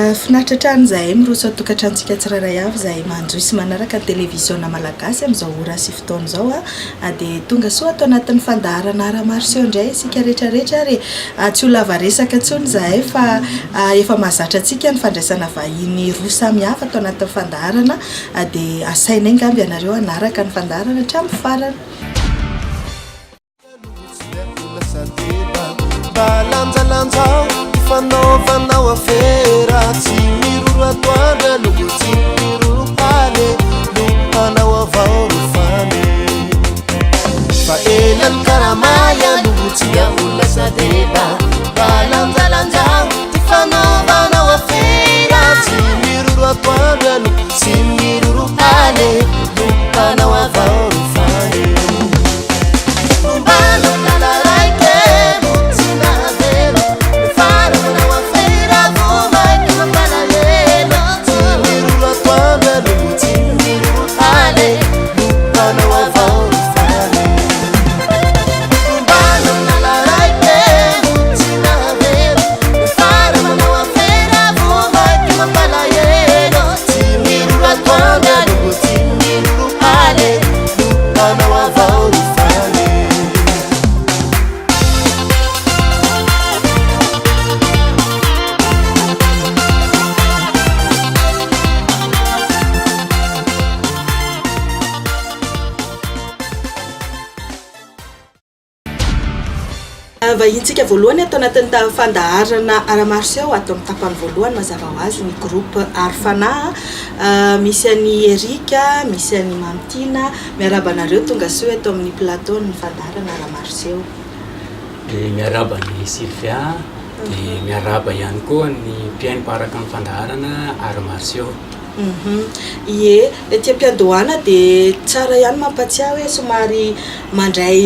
Finaritra trano zahay miroso atokantrantsika tsiraray avy zahay manjoy sy manaraka télévision malagasy amin'izao ora sy fotoana izao dia tonga soa atao anatin'ny fandaharana ara-marseau indray isika rehetrarehetra re tsy ho lava resaka intsony zahay fa efa mahazatra antsika ny fandraisana vahiny roa samihafa atao anatin'ny fandaharana dia asaina ingamby ianareo hanaraka ny fandaharana hatramin'ny farany. Fanaovanao afera tsy miroro atoandra logo tsy miroro pale lopanao avao rofany fa elany karamaya logo tsy ahola sadeba balanjalanjao ty fanaovanao afera tsy miroro atoandra logo tsy miroro pale lopanao avao rofany vahintsika voalohany atao anatin'ny fandaharana ara-marseau atao amin'ny tapany voalohany mazava ho azy ny groupe Arfana misy any Erika misy any Mamtina miaraba anareo tonga soa atao amin'ny plateau ny fandaharana ara-marseau dia miaraba ny Sylvia dia miaraba ihany koa ny mpiaino mparaka amin'ny fandaharana ara-marseau. Ie ety am-piandohana dia tsara ihany mampatsiahy hoe somary mandray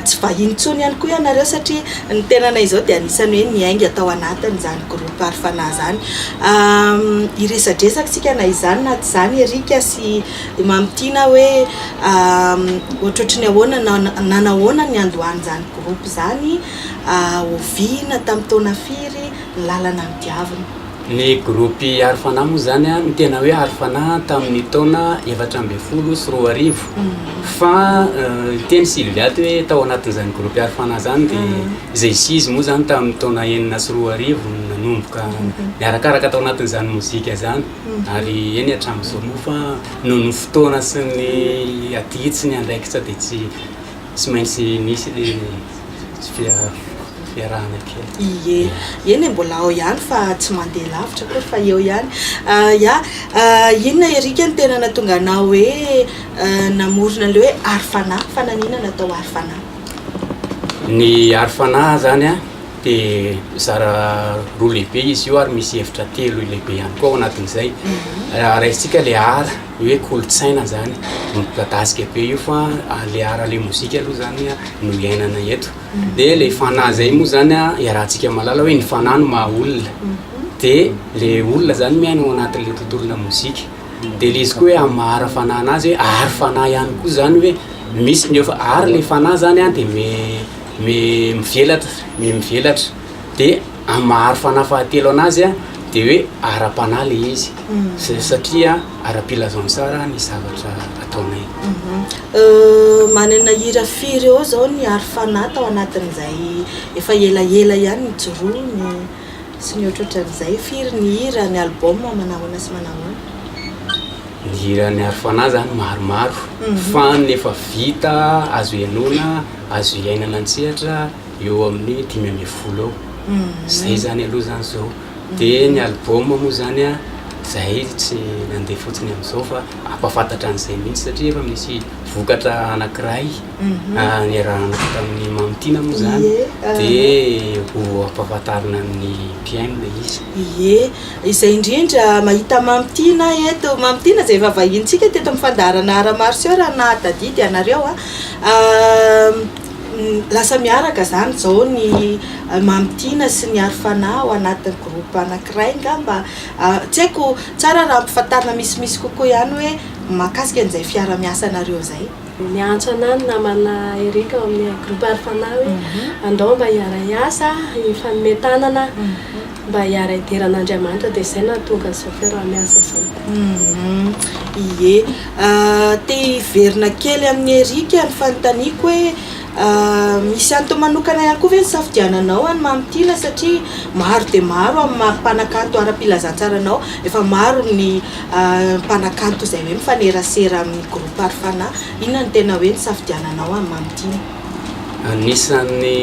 tsy vahiny intsony ihany koa ianareo satria ny tenanay izao dia anisany hoe niainga atao anatiny izany groupe Arfana izany iresadresaka sika na izany na tsy izany Erika sy Mamtina hoe ohatrohatry ny ahoana nanahoana ny andohany izany groupe izany oviana tamin'ny taona firy ny lalana ny diaviny. Ny groupe Arfana moa zany ny tena hoe Arfana tamin'ny taona 2014 fa teny Sylvia hoe tao anatin'izany groupe Arfana zany dia izay sizy moa zany tamin'ny taona 2009 nanomboka niarakaraka tao anatin'izany mozika zany ary eny hatramin'izao moa fa noho ny fotoana sy ny aditsy ny andraikitra dia tsy maintsy nisy fiarahana kely. Ie eny mbola ao ihany fa tsy mandeha lavitra koa fa eo ihany inona Erika ny tena nahatonga anao hoe namorona le hoe Arfana fa nanina natao Arfana? Ny Arfana zany dia zara roa lehibe izy io ary misy efitra telo lehibe ihany koa ao anatin'izay raisitsika le ara hoe kolotsaina zany mikadasika be io fa le ara le mozika aloha zany no iainana eto dia le fanahy zay moa zany iarahantsika malala hoe ny fanahy no maha olona dia le olona zany miaina ao anatin'le tontolona mozika dia le izy koa hoe amin'ny mahara fanahy anazy hoe ary fanahy ihany koa zany hoe misy nefa ary le fanahy zany dia mivelatra dia amin'ny mahary fanahy fahatelo anazy dia hoe ara-panahy le izy satria ara-pilazony tsara ny zavatra ataonay. Manana hira firy eo zao ny Arfana tao anatin'izay efa elaela ihany ny joroany sy ny ohatrohatran'izay firy ny hira ny album manahoana sy manahoana? Ny hira ny Arfana zany maromaro fa nefa vita azo ianona azo iainana antsehatra eo amin'ny 520 eo zay zany aloha zany zao dia ny album moa zany zahay tsy nandeha fotsiny amin'izao fa ampafantatra an'izay mihitsy satria efa misy vokatra anankiray niarahana tamin'ny Mamtina moa zany dia ho ampafantarina ny mpiaino izy. Ie izay indrindra mahita Mamtina eto Mamtina izay efa vahintsika teto amin'ny fandaharana ara-marseau raha nahatadidy ianareo lasa miaraka zany zao ny Mamtina sy ny Arfana ao anatin'ny groupe anankiray ngamba tsy haiko tsara raha ampifantarina misimisy kokoa ihany hoe mahakasika an'izay fiara-miasa anareo zay. Niantso anany namana Erika amin'ny groupe Arfana hoe andao mba hiara-iasa ifanometanana mba hiara-ideran'Andriamanitra dia izay nahatonga izao fiaraha-miasa izao. Ie te hiverina kely amin'ny Erika ny fanontaniako hoe misy antony manokana ihany koa ve ny safidiananao any Mamitila satria maro dia maro amin'ny mpanakanto ara-pilazantsaranao efa maro ny mpanakanto izay hoe mifanerasera amin'ny groupe Arfana. Inona ny tena hoe ny safidiananao any Mamitila? Anisan'ny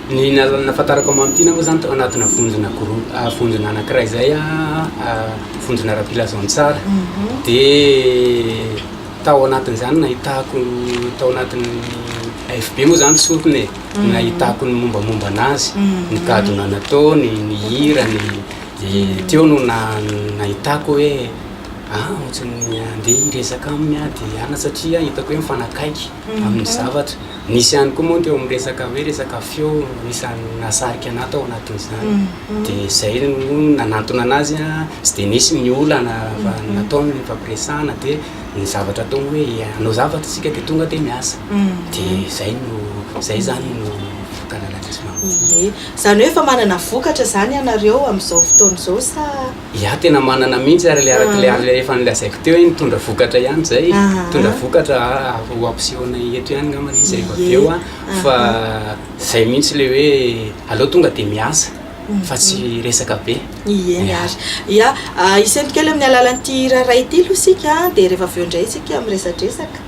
ny nahafantarako Mamitila moa zany tao anatina fonjona anankiray zay fonjona ara-pilazantsara dia tao anatin'izany nahitako tao anatin'ny AFB moa zany sorony nahitako ny mombamomba anazy ny kadona nataony ny hirany teo no nahitako hoe ohatrany andeha hiresaka aminy dia ana satria hitako hoe mifanakaiky amin'ny zavatra. Nisy ihany koa moa teo amin'ny resaka feo nisy nasarika anahy tao anatin'izany dia izay no nanantona anazy tsy dia nisy ny olana nataony ny fampiresahana dia ny zavatra atao hoe anao zavatra tsika dia tonga dia miasa dia zay zany no kalalanazy Ie zany hoe efa manana vokatra zany ianareo amin'izao fotoana izao sa? Ia tena manana mihitsy ary le efa nilazaiko teo hoe nitondra vokatra ihany zay tondra vokatra ho ampisehoana eto ihany ngamba izy rehefa aveo fa zay mihitsy le hoe aleo tonga dia miasa fa tsy resaka be. Ie ary ia isentry kely amin'ny alalan'ity raray ity aloha isika dia rehefa aveo indray isika miresadresaka.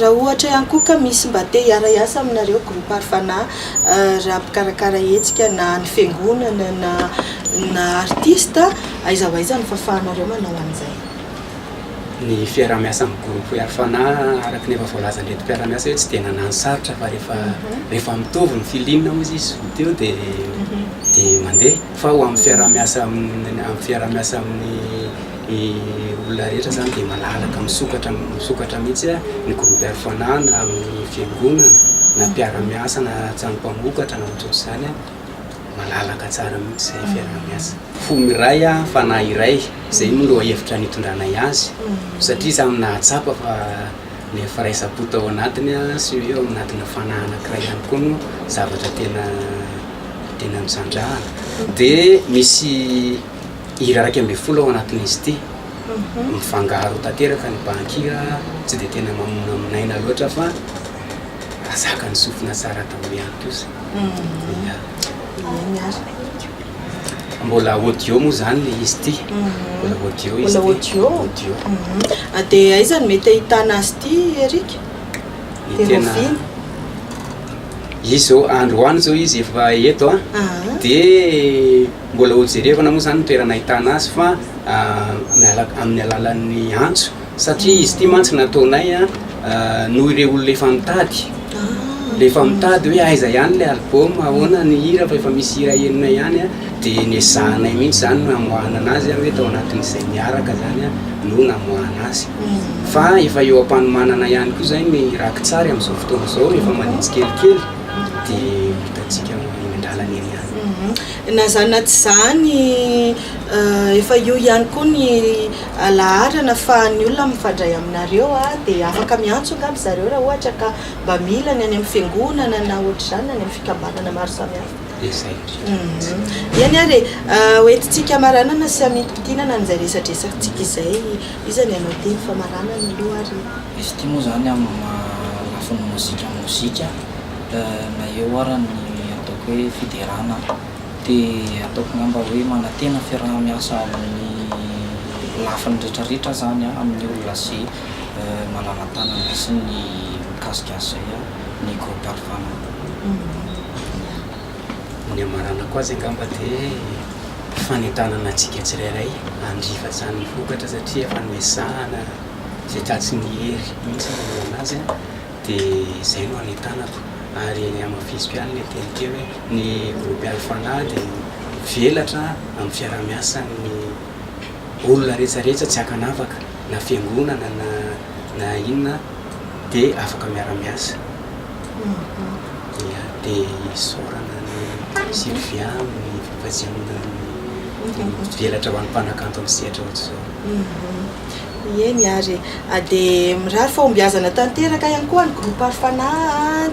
Raha ohatra ihany koa ka misy mba te hiara-iasa aminareo groupe Arfana raha mpikarakara hetsika na ny fiangonana na artista aiza ho aiza no fahafahanareo manao an'izay? Ny fiara-miasa amin'ny groupe Arfana araka ny efa voalazany eto mpiara-miasa hoe tsy dia nanano sarotra fa rehefa mitovy ny filinina moa izy teo dia mandeha fa ho amin'ny fiara-miasa amin'ny olona rehetra zany dia malalaka misokatra mihitsy ny groupe Arfana na amin'ny fiangonana na mpiara-miasa na trano-mpamokatra na ohatr'izany malalaka tsara mihitsy zay fiara-miasa. Fo miray fa na iray zay no hevitra nitondranay azy satria samy nahatsapa fa ny firaisam-po tao anatiny sy hoe ao anatina fanahy anankiray ihany koa no zavatra tena misandrahana dia misy hira 12 ao anatin'izy ity mifangaro tanteraka ny bankira tsy dia tena mamona aminaina loatra fa azaka ny sofina tsara tao ihany kosa. Mbola audio moa zany le izy ity mbola audio izy audio dia aiza no mety ahitana azy ity Erika? Tena izy zao androany zao izy efa eto dia mbola hojerevana moa zany toerana ahitana azy fa amin'ny alalan'ny antso satria izy ity mantsy nataonay noho ireo olona efa mitady hoe aiza ihany le album ahoana ny hira fa efa misy hira enina ihany dia nezahanay mihitsy zany no amoahana anazy hoe tao anatin'izay miaraka zany no namoahana azy fa efa eo am-panomanana ihany koa zay ny raky tsara amin'izao fotoana izao efa manitsy kelikely dia hitatsika andalany eny any. Na zany na tsy zany efa io ihany koa ny laharana fa ny olona mifandray aminareo dia afaka miantso angamba zareo raha ohatra ka mba mila ny any amin'ny fiangonana na ohatr'izany any amin'ny fikambanana maro samihafa. Izay. Eny ary hoentintsika maranana sy amidi-pitinana an'izay resadresantsika izay izany ianao teny fa maranana aloha ary izy ty moa zany amin'ny lafiny mozika na eo ara ny ataoko hoe fiderana dia ataoko ngamba hoe manantena fiaraha-miasa amin'ny lafiny rehetrarehetra zany amin'ny olona sy malamatanana sy ny mikasika zay ny groupe Alfana. Ny amarana koa zay ngamba dia fanentanana antsika tsirairay andrifa zany vokatra satria efa noesahana zay tratsy ny hery mihitsy anazy dia izay no anentanako ary amin'ny fisipiany le teny teo hoe ny groupe Alfana dia velatra amin'ny fiaraha-miasa ny olona rehetrarehetra tsy hakanavaka na fiangonana na inona dia afaka miara-miasa. Dia isorana ny Sylvia ny fifaziana velatra ho an'ny mpanakanto amin'ny sehatra ohatr'izao. Eny ary dia mirary fahombiazana tanteraka ihany koa ny groupe Alfana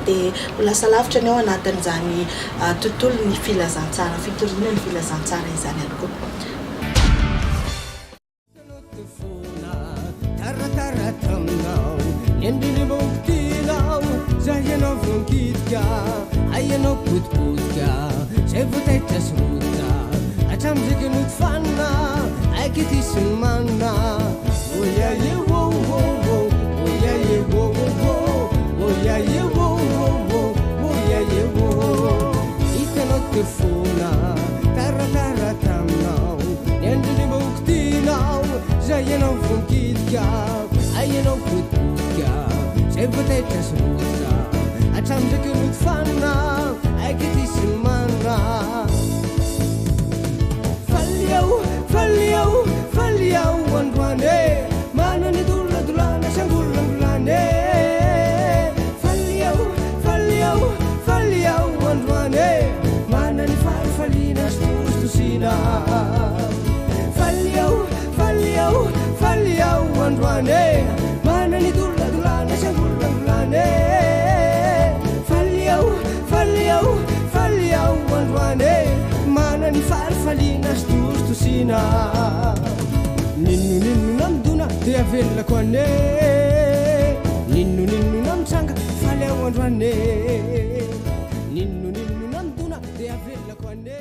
dia ho lasa lavitra ny ao anatin'izany tontolo ny filazantsara fitoriana ny filazantsara izany ihany koa. Aianao potipotika zay voataitra sy rota hatramin'izay notifanina aiky ty sy ny manina oyaye oyaye oyaye oyaye hitanao telefona taratara taminao ny andriny mboko tinao zay ianao vonikidika aianao potipotika zay voataitra sy rota hatramin'izay notifanina aiky ty sy ny manina faliao androane mana ny doladolana sangolandolane faliao androane mana ny farifalina stositosina faliao androane mana ny doladolana sangolandolane faliao androane mana ny farifalina stositosina ninno namidona dia avelonako ane ninno namitranga faliao androane ninno namidona dia avelonako ane.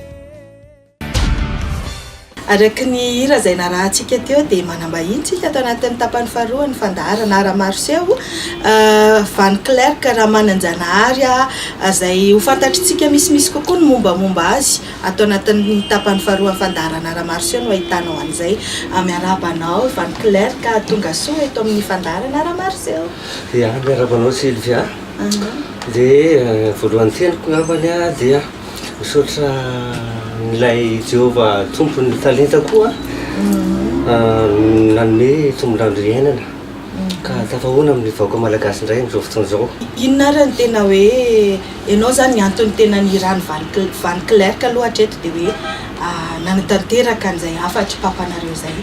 Araka ny hira izay narahantsika teo dia manambahiny tsika tao anatin'ny tapany faharoa ny fandaharana ara-Marseo Van Clerc raha manan-janahary izay ho fantatritsika misimisy kokoa ny mombamomba azy atao anatin'ny tapany faharoa ny fandaharana ara-Marseo no ahitanao an'izay miarabanao Van Clerc tonga soa eto amin'ny fandaharana ara-Marseo. Ia, miarabanao Sylvia. Dia voalohany teniko ngambany dia misaotra nilay Jehova tompony talenta koa nanome tombon-drandro iainana ka tafahoana amin'ny vahoaka malagasy indray amin'izao fotoana izao. Inona ary ny tena hoe ianao zany ny antony tena nirany Van Clerc aloha hatreto dia hoe nanatanteraka an'izay afatry papanareo izay.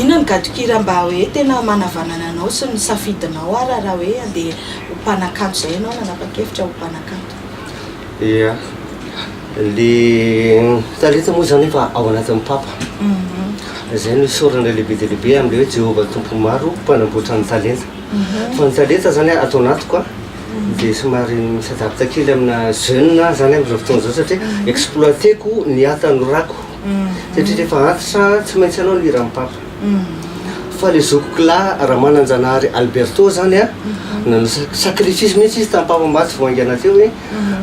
Inona ny gadokira mba hoe tena manavanana anao sy ny safidinao raha hoe andeha ho mpanakanto izay ianao nanapa-kevitra ho mpanakanto? Ia, le talenta moa zany efa ao anatin'ny papa. Izay no isaorana lehibe dia lehibe amin'ilay hoe Jehova tompony maro mpanamboatra ny talenta. Fa ny talenta zany atao anatiko dia somary misadapy kely amina jeune zany amin'izao fotoana izao satria exploiteko ny atanorako satria rehefa antitra tsy maintsy anao ny raha papa. Fa le zokokila raha manan-janahary Alberto zany nanao sacrifice mihitsy izy tamin'ny papa maty voaingana teo hoe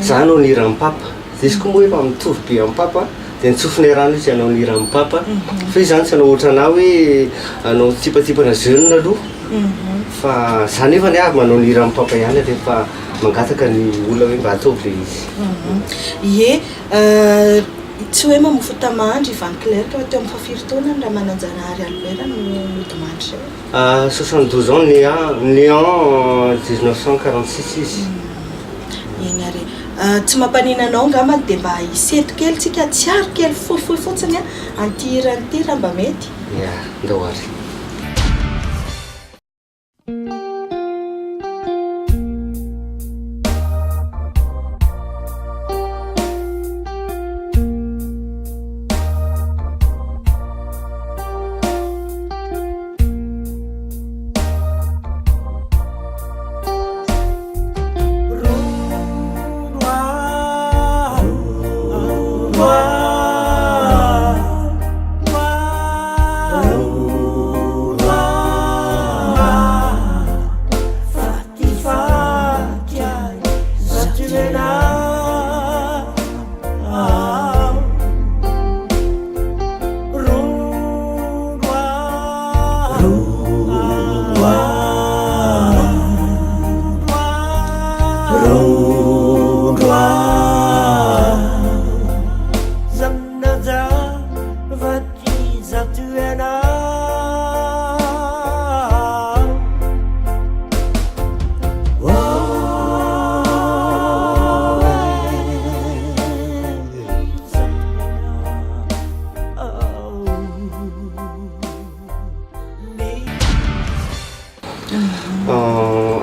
za anao ny raha papa. Dia izy koa moa efa mitovy be amin'ny papa dia nitsofina rano izy anao ny raha papa fa izy zany tsy anao ohatra anao hoe anao tipatipana jeune aloha fa za nefa ny avy manao ny raha papa ihany rehefa mangataka ny olona hoe mba ataovy le izy. Ie, tsy hoe mamofo tamandry Van Clerc teo amin'ny fahafiry-taona raha manan-janahary Albert no modimandry zay. 72 ans né en 1946 izy. Eny ary tsy mampaninanao ngamba dia mba hiseto kely tsika tsiaro kely fohifohy fotsiny antirantira mba mety ya ndao ary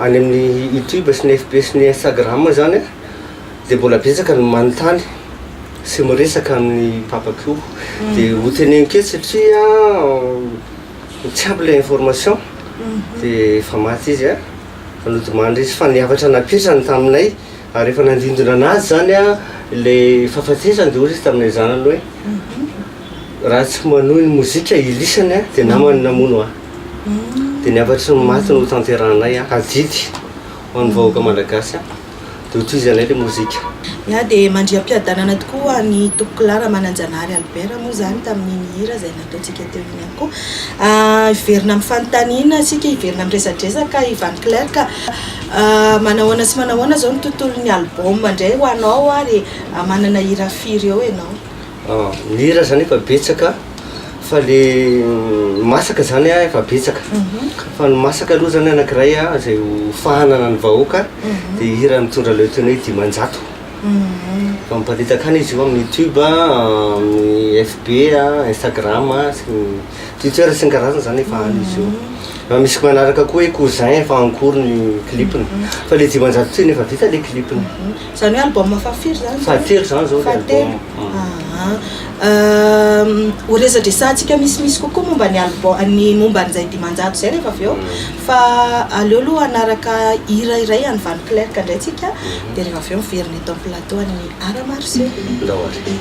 any amin'ny YouTube sy ny FB sy ny Instagram zany dia mbola betsaka ny manontany sy miresaka amin'ny papako dia hoteneniko kely satria tsy ampy ilay information dia efa maty izy fanodimandry izy fa niavatra napetrany taminay ary efa nandindona anazy zany ilay fahafatesany dia ozy izy taminay zanany hoe raha tsy manohy ny mozika ilisany dia namany namono dia niavatra maty no tanteranay adidy ho an'ny vahoaka malagasy dia ho toy izy anay ilay mozika ya dia mandriam-piadanana tokoa ny Tokolara Mananjanary Albert moa zany tamin'ny hira izay nataontsika teo iny ihany koa hiverina amin'ny fanontaniana sika hiverina amin'ny resadresaka Ivan Clerc manahoana sy manahoana zao ny tontolon'ny album indray ho anao ary manana hira firy eo ianao ny hira zany efa betsaka fa le masaka zany efa betsaka fa ny masaka aloha zany anankiray zay ho fahanana ny vahoaka dia hira mitondra le teny hoe dimanjato fa miparitaka any izy io amin'ny YouTube amin'ny FB Instagram Twitter sy ny karazany zany efa any izy io misy manaraka koa hoe cousin efa ankory ny clipiny fa le dimanjato ty nefa vita le clipiny zany hoe album fahafiry zany fahatelo zany zao le album ho resadresantsika misy kokoa momba ny album ny momba n'izay dimanjato zay rehefa avy eo fa aleo aloha anaraka hira iray any Van Clerc indray tsika dia rehefa avy eo miverina eto amin'ny plateau any Ara Marché ndao ary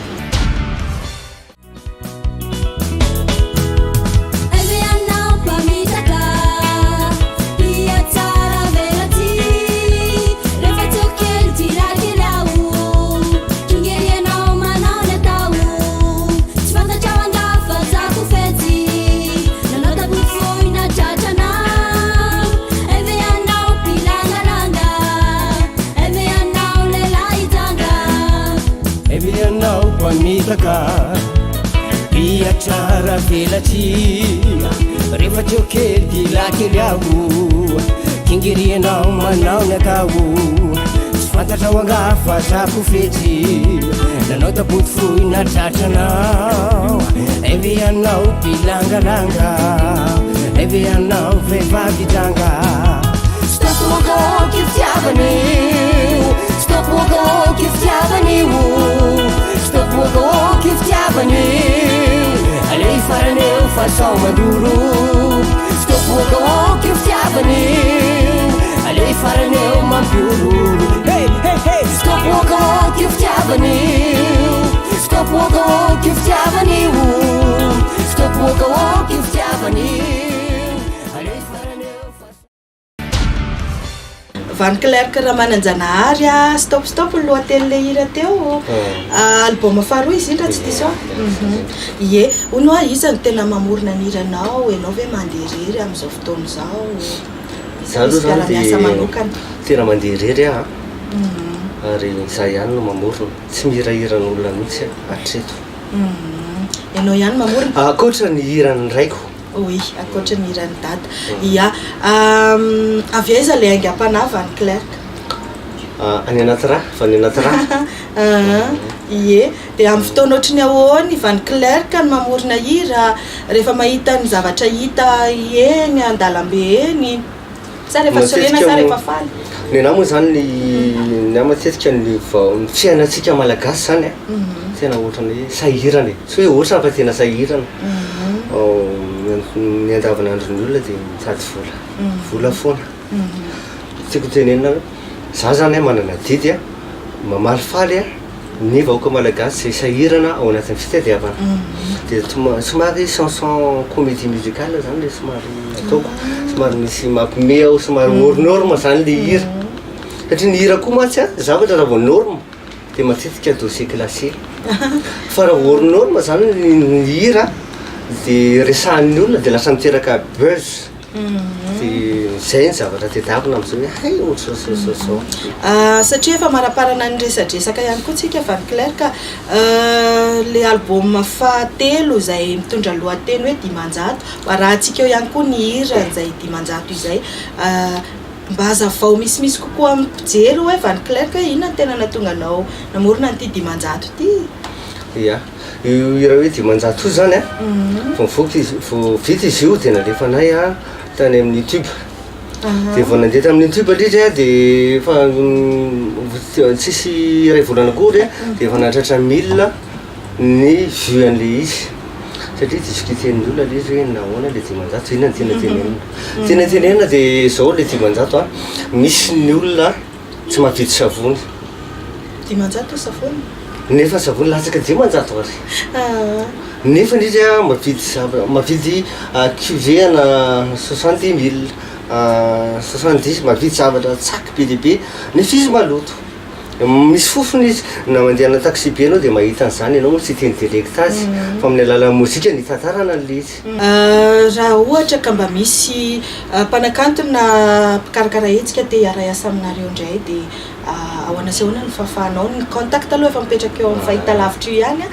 Biacara velaci rehefa teo kely dilakely aho kingirianao manao ny atao tsy fantatra ho angafa zako fetsy nanao taboty fohy na tratranao evy anao bilangalanga evy anao vehivavy dranga stop wakaoky fitiavany stop wakaoky fitiavany stop wakaoky fitiavany alei faraneo fa sao mandoro stop wakaoky fitiavany alei faraneo mampiororo stop wakaoky fitiavany stop wakaoky fitiavany stop wakaoky fitiavany alei faraneo Van Clerc raha Mananjanary stop ny lohatenin'ilay hira teo album faharoa izy indra tsy diso ie hono iza no tena mamorona ny hiranao ianao ve mandeha irery amin'izao fotoana izao za aloha zany dia tena mandeha irery ary za ihany no mamorona tsy mihirahiran'olona mihitsy hatreto ianao ihany mamorona akoatra ny hirany raiko oui akoatra ny hirany dada ia avy aiza le aingam-panahy Van Clerc any anaty raha fa ny anaty raha ie dia amin'ny fotoana ohatrany ahoany Van Clerc ny mamorona hira rehefa mahita ny zavatra hita eny an-dalambe eny sa rehefa sorena sa rehefa faly ny anahy moa zany ny matetika ny fiainantsika malagasy zany tena ohatrany hoe sahirana tsy hoe ohatrany fa tena sahirana ny andavanandro ny olona dia mitady vola foana tiako tenenina hoe za zany manana didy mamaly faly ny vahoaka malagasy zay sahirana ao anatin'ny fitadiavana dia somary chanson comédie musicale zany le somary ataoko somary misy mampime ao somary norme zany le hira satria ny hira koa matsy zavatra raha vao norme dia matetika dossier classé fa raha vao norme zany ny hira dia resahan'ny olona dia lasa miteraka buzz dia zay ny zavatra tediavina amin'izao hoe hay ohatr'zao satria efa maraparana ny resadresaka ihany koa tsika Van Clerc le album fahatelo izay mitondra lohateny hoe Dimanjato arahantsika eo ihany koa ny hira izay Dimanjato izay mba hazavao misimisy kokoa amin'ny mpijery hoe Van Clerc inona ny tena nahatonga anao namorona an'ity Dimanjato ity ia io hira hoe Dimanjato io zany vao vita izy io dia nalefanay tany amin'ny YouTube dia vao nandeha tamin'ny YouTube indrindra dia fa tsisy iray volana akory dia efa nahatratra 1000 ny vue an'le izy satria discuten'ny olona le izy hoe nahoana le Dimanjato inona ny tenatenenina dia zao le Dimanjato misy ny olona tsy mahavidy savony Dimanjato savony nefa savony latsaka Dimanjato ary nefa indrindra mavidy cuvée ana 60 000 70 mavidy zavatra tsaky be lehibe nefa izy maloto misy fofony izy na mandeha na taxi be anao dia mahita an'izany ianao tsy teny dilecta azy fa amin'ny alalan'ny mozika ny tantarana n'le izy raha ohatra ka mba misy mpanakantona na mpikarakara hetsika te hiara asa aminareo indray dia ahoana sy ahoana ny fahafahanao ny contact aloha efa mipetraka eo amin'ny fahitalavitra io ihany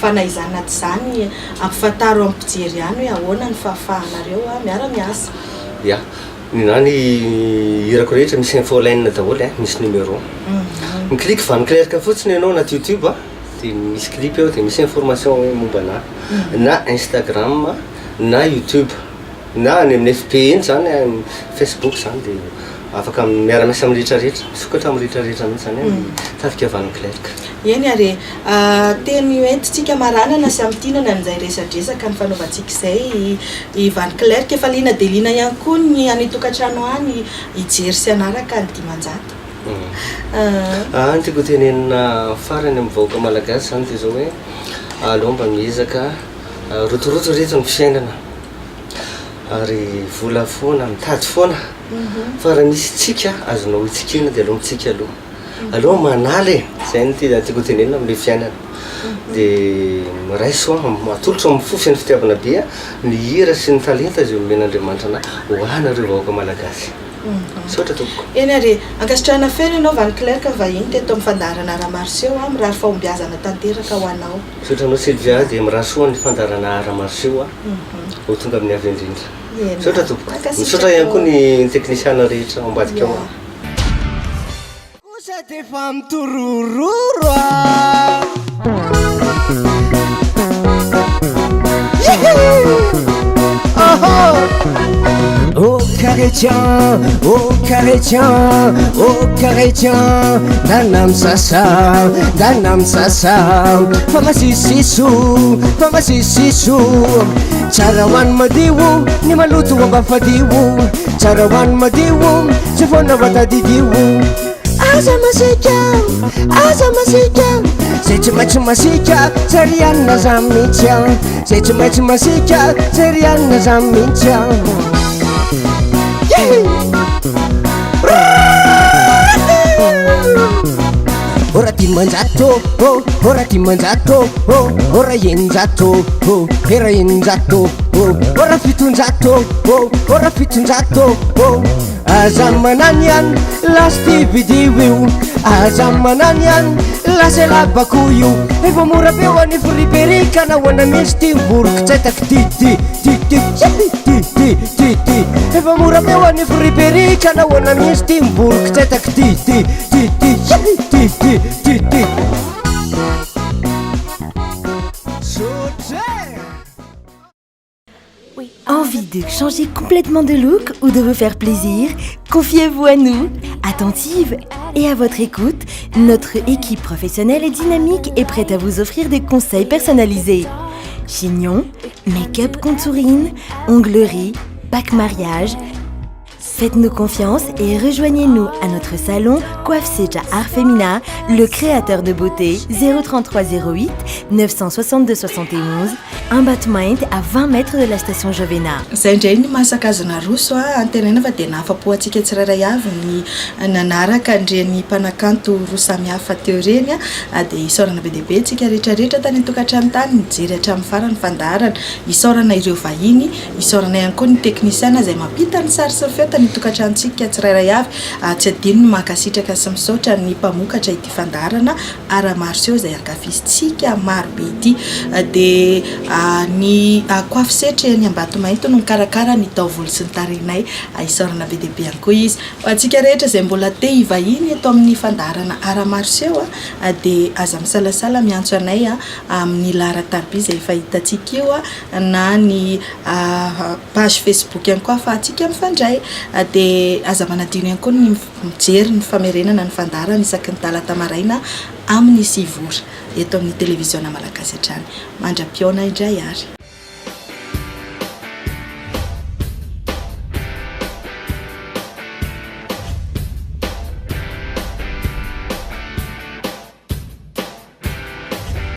fanaizana aty izany ampifantaro amin'ny mpijery ihany hoe ahoana ny fahafahanareo miara-miasa ia ninany hirako rehetra misy infoline daholo misy numéro ny clique Van Clerc fotsiny ianao anaty YouTube dia misy clip eo dia misy information mombana na Instagram na YouTube na any amin'ny FB eny zany Facebook zany dia afaka miara-miasa amin'ny rehetrarehetra misokatra amin'ny rehetrarehetra mihitsy zany tafika Van Clerc eny ary teny entintsika maranana sy amtinana n'izay resadresaka ny fanaovantsika izay i Van Clerc efa liana dia liana ihany koa ny any tokantrano any hijery sy anaraka ny Dimanjato ny tiako tenenina farany amin'ny vahoaka malagasy zany dia zao hoe aleo mba miezaka rotoroto rehetra ny fiainana ary vola foana mitady foana fa raha misy tsika azonao itsikena dia aloha mitsika aloha manaly zay ny tiako tenenina amin'le fiainana dia raiso atolotra amin'ny fofy ny fitiavana be ny hira sy ny talenta zay omen'Andriamanitra anahy hoanareo vahoaka malagasy sotra tompoko eny ary ankasitrahana fena ianao Van Clerc vahiny teto amin'ny fandaharana Aramarseo mirary fahombiazana tanteraka ho anao sotra anao Sylvia dia mirary soa ny fandaharana Aramarseo ho tonga amin'ny avy indrindra sotra tompoko misotra ihany koa ny teknisiana rehetra ambadika ao kosa dia fa mitorororo Oh chrétien, oh chrétien, oh chrétien, danam sasa, famasisisu, carawan madiwu, ni malutu wabafadiwu, carawan madiwu, sifona watadidiwu. Aza masika, masika, serian nazamicha, masika, serian nazamicha. Ora Dimanjato, ora Dimanjato, ora Yenjato, era Yenjato, ora Fitunjato, ora Fitunjato, azamananyan lasti vidiu, azamananyan lasela bakuyu, evo mura bewani furiberika na wana misti burk cetak titi. Evo mura bewani furiberika na wana misti burk cetak titi. changer complètement de look ou de vous faire plaisir? Confiez-vous à nous. Attentive et à votre écoute, notre équipe professionnelle et dynamique est prête à vous offrir des conseils personnalisés. Chignon, make-up contouring, onglerie, pack mariage. Faites-nous confiance et rejoignez-nous à notre salon Coiffe Seja Art Femina, le créateur de beauté 03308 962 71, un Batmind à 20 mètres de la station Jovena. Zay indray ny mahasakazana roso antenana fa dia nahafa-po antsika tsirairay avy ny nanaraka andreny mpanakanto roa samy hafa teo reny dia isaorana be deaibe tsika rehetrarehetra tany an-tokantrano tany mijery hatramin'ny farany fandaharana, isaorana ireo vahiny, isaorana ihany koa ny teknisiana izay mampita ny sary sy ny feo tany tokantranontsika tsirairay avy. Tsy adino ny mankasitraka sy misaotra ny mpamokatra ity fandaharana Ara-Marsio izay ankafizintsika maro be ity dia ny Coiffe Seja ny Ambatomaindo no mikarakara ny taovolo sy ny tarehinay. Isaorana be deaibe ihany koa izy ho antsika rehetra izay mbola te hivahiny eto amin'ny fandaharana Ara-Marsio dia aza misalasala miantso anay amin'ny laharan-tarby izay efa hitantsika io na ny page Facebook ihany koa ahafahantsika mifandray. Dia aza manadino ihany koa ny mijery ny famerenana ny fandaharana isaky ny talata maraina amin'ny 9 ora eto amin'ny televiziona malagasy hatrany. Mandra-piona indray ary.